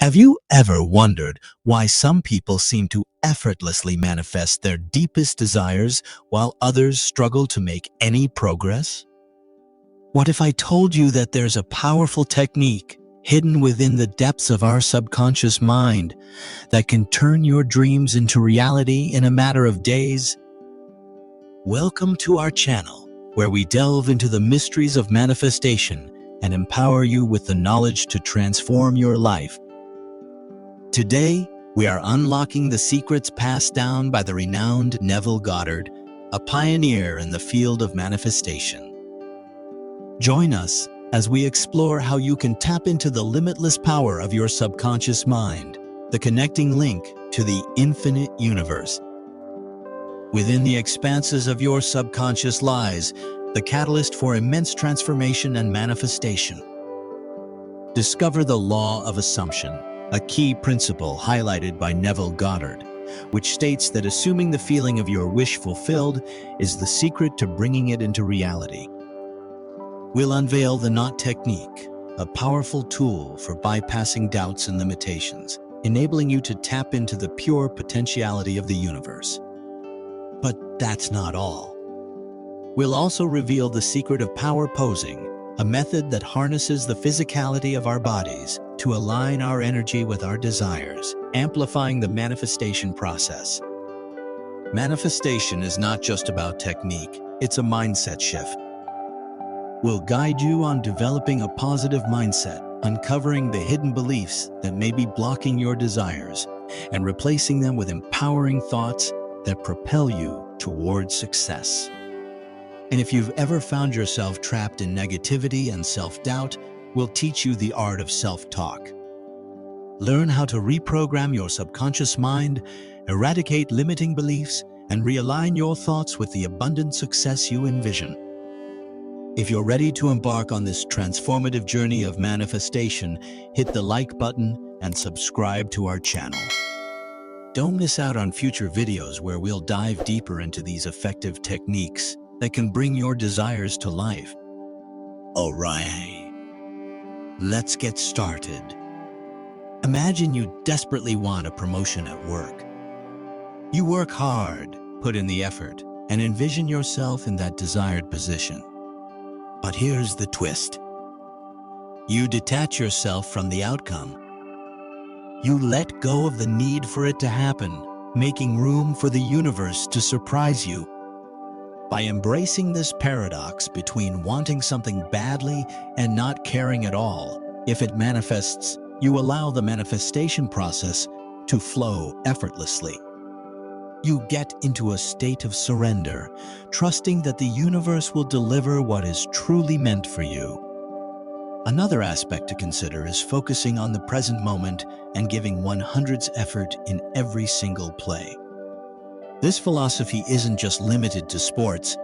Have you ever wondered why some people seem to effortlessly manifest their deepest desires while others struggle to make any progress? What if I told you that there's a powerful technique hidden within the depths of our subconscious mind that can turn your dreams into reality in a matter of days? Welcome to our channel, where we delve into the mysteries of manifestation and empower you with the knowledge to transform your life. Today, we are unlocking the secrets passed down by the renowned Neville Goddard, a pioneer in the field of manifestation. Join us as we explore how you can tap into the limitless power of your subconscious mind, the connecting link to the infinite universe. Within the expanses of your subconscious lies the catalyst for immense transformation and manifestation. Discover the law of assumption, a key principle highlighted by Neville Goddard, which states that assuming the feeling of your wish fulfilled is the secret to bringing it into reality. We'll unveil the knot technique, a powerful tool for bypassing doubts and limitations, enabling you to tap into the pure potentiality of the universe. But that's not all. We'll also reveal the secret of power posing, a method that harnesses the physicality of our bodies to align our energy with our desires, amplifying the manifestation process. Manifestation is not just about technique, it's a mindset shift. We'll guide you on developing a positive mindset, uncovering the hidden beliefs that may be blocking your desires, and replacing them with empowering thoughts that propel you towards success. And if you've ever found yourself trapped in negativity and self-doubt, we'll teach you the art of self-talk. Learn how to reprogram your subconscious mind, eradicate limiting beliefs, and realign your thoughts with the abundant success you envision. If you're ready to embark on this transformative journey of manifestation, hit the like button and subscribe to our channel. Don't miss out on future videos where we'll dive deeper into these effective techniques that can bring your desires to life. Alright, let's get started. Imagine you desperately want a promotion at work. You work hard, put in the effort, and envision yourself in that desired position. But here's the twist. You detach yourself from the outcome. You let go of the need for it to happen, making room for the universe to surprise you. By embracing this paradox between wanting something badly and not caring at all, if it manifests, you allow the manifestation process to flow effortlessly. You get into a state of surrender, trusting that the universe will deliver what is truly meant for you. Another aspect to consider is focusing on the present moment and giving 100's effort in every single play. This philosophy isn't just limited to sports.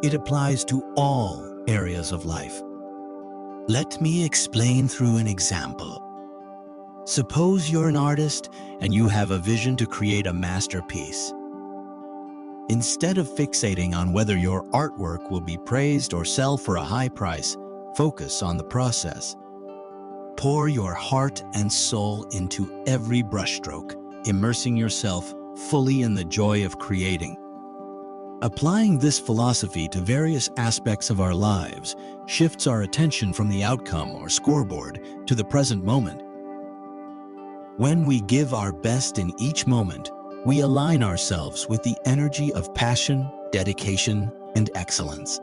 It applies to all areas of life. Let me explain through an example. Suppose you're an artist and you have a vision to create a masterpiece. Instead of fixating on whether your artwork will be praised or sell for a high price, focus on the process. Pour your heart and soul into every brushstroke, immersing yourself fully in the joy of creating. Applying this philosophy to various aspects of our lives shifts our attention from the outcome or scoreboard to the present moment. When we give our best in each moment, we align ourselves with the energy of passion, dedication, and excellence.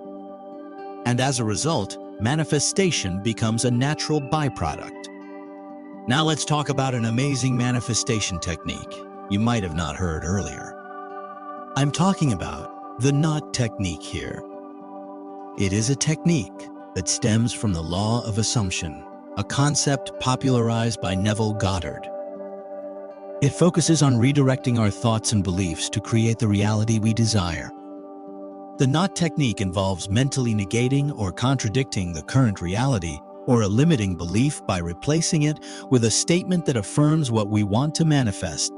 And as a result, manifestation becomes a natural byproduct. Now let's talk about an amazing manifestation technique you might have not heard earlier. I'm talking about the knot technique here. It is a technique that stems from the law of assumption, a concept popularized by Neville Goddard. It focuses on redirecting our thoughts and beliefs to create the reality we desire. The knot technique involves mentally negating or contradicting the current reality or a limiting belief by replacing it with a statement that affirms what we want to manifest.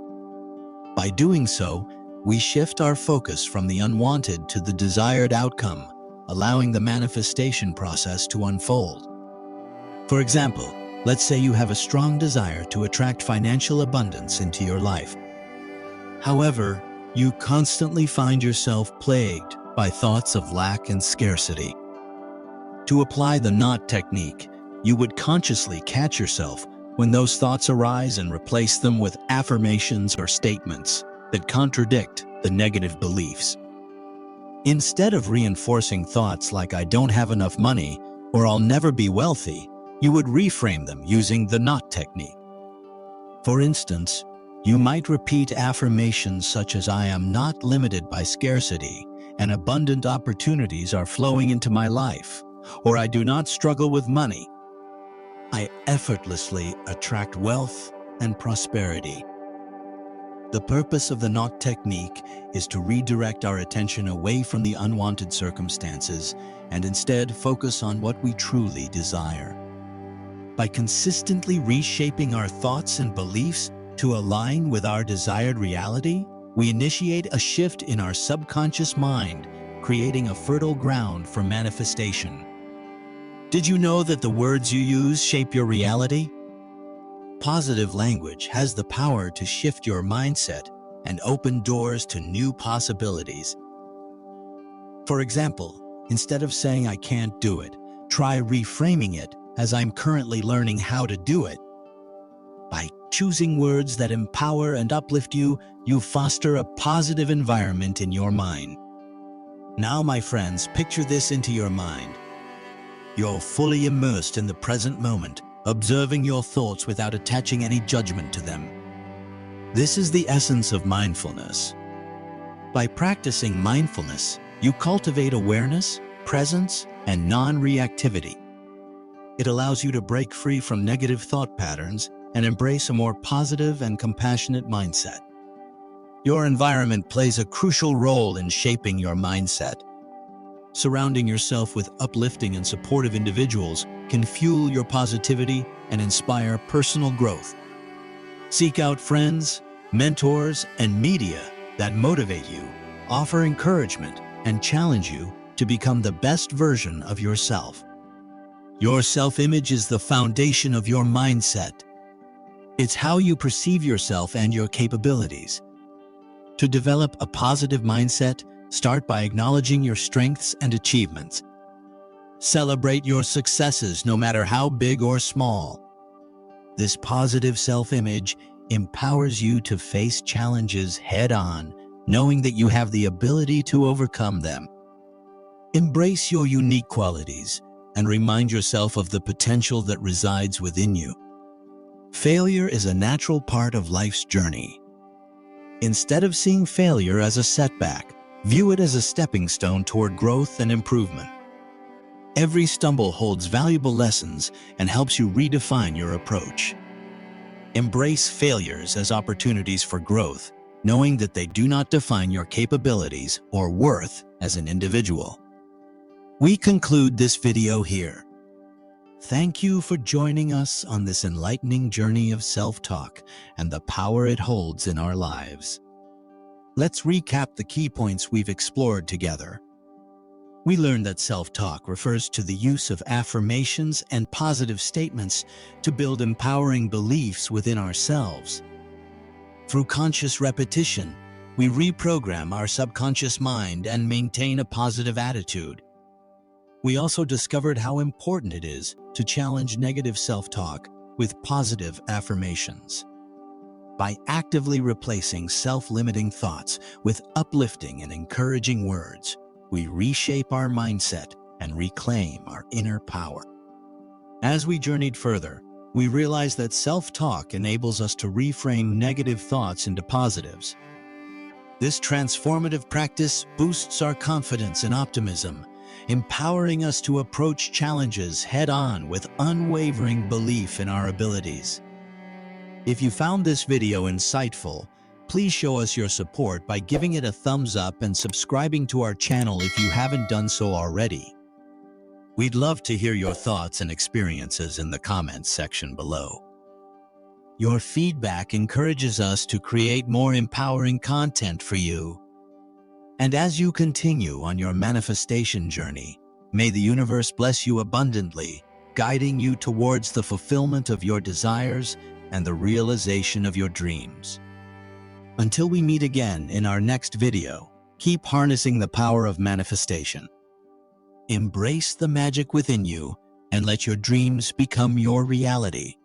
By doing so, we shift our focus from the unwanted to the desired outcome, allowing the manifestation process to unfold. For example, Let's say you have a strong desire to attract financial abundance into your life. However, you constantly find yourself plagued by thoughts of lack and scarcity. To apply the knot technique, you would consciously catch yourself when those thoughts arise and replace them with affirmations or statements that contradict the negative beliefs. Instead of reinforcing thoughts like "I don't have enough money" or "I'll never be wealthy," you would reframe them using the knot technique. For instance, you might repeat affirmations such as "I am not limited by scarcity and abundant opportunities are flowing into my life," or "I do not struggle with money. I effortlessly attract wealth and prosperity." The purpose of the knot technique is to redirect our attention away from the unwanted circumstances and instead focus on what we truly desire. By consistently reshaping our thoughts and beliefs to align with our desired reality, we initiate a shift in our subconscious mind, creating a fertile ground for manifestation. Did you know that the words you use shape your reality? Positive language has the power to shift your mindset and open doors to new possibilities. For example, instead of saying "I can't do it," try reframing it as "I'm currently learning how to do it." By choosing words that empower and uplift you, you foster a positive environment in your mind. Now, my friends, picture this into your mind. You're fully immersed in the present moment, observing your thoughts without attaching any judgment to them. This is the essence of mindfulness. By practicing mindfulness, you cultivate awareness, presence, and non-reactivity. It allows you to break free from negative thought patterns and embrace a more positive and compassionate mindset. Your environment plays a crucial role in shaping your mindset. Surrounding yourself with uplifting and supportive individuals can fuel your positivity and inspire personal growth. Seek out friends, mentors, and media that motivate you, offer encouragement, and challenge you to become the best version of yourself. Your self-image is the foundation of your mindset. It's how you perceive yourself and your capabilities. To develop a positive mindset, start by acknowledging your strengths and achievements. Celebrate your successes, no matter how big or small. This positive self-image empowers you to face challenges head-on, knowing that you have the ability to overcome them. Embrace your unique qualities and remind yourself of the potential that resides within you. Failure is a natural part of life's journey. Instead of seeing failure as a setback, view it as a stepping stone toward growth and improvement. Every stumble holds valuable lessons and helps you redefine your approach. Embrace failures as opportunities for growth, knowing that they do not define your capabilities or worth as an individual. We conclude this video here. Thank you for joining us on this enlightening journey of self-talk and the power it holds in our lives. Let's recap the key points we've explored together. We learned that self-talk refers to the use of affirmations and positive statements to build empowering beliefs within ourselves. Through conscious repetition, we reprogram our subconscious mind and maintain a positive attitude. We also discovered how important it is to challenge negative self-talk with positive affirmations. By actively replacing self-limiting thoughts with uplifting and encouraging words, we reshape our mindset and reclaim our inner power. As we journeyed further, we realized that self-talk enables us to reframe negative thoughts into positives. This transformative practice boosts our confidence and optimism, empowering us to approach challenges head-on with unwavering belief in our abilities. If you found this video insightful, please show us your support by giving it a thumbs up and subscribing to our channel if you haven't done so already. We'd love to hear your thoughts and experiences in the comments section below. Your feedback encourages us to create more empowering content for you. And as you continue on your manifestation journey, may the universe bless you abundantly, guiding you towards the fulfillment of your desires and the realization of your dreams. Until we meet again in our next video, keep harnessing the power of manifestation. Embrace the magic within you and let your dreams become your reality.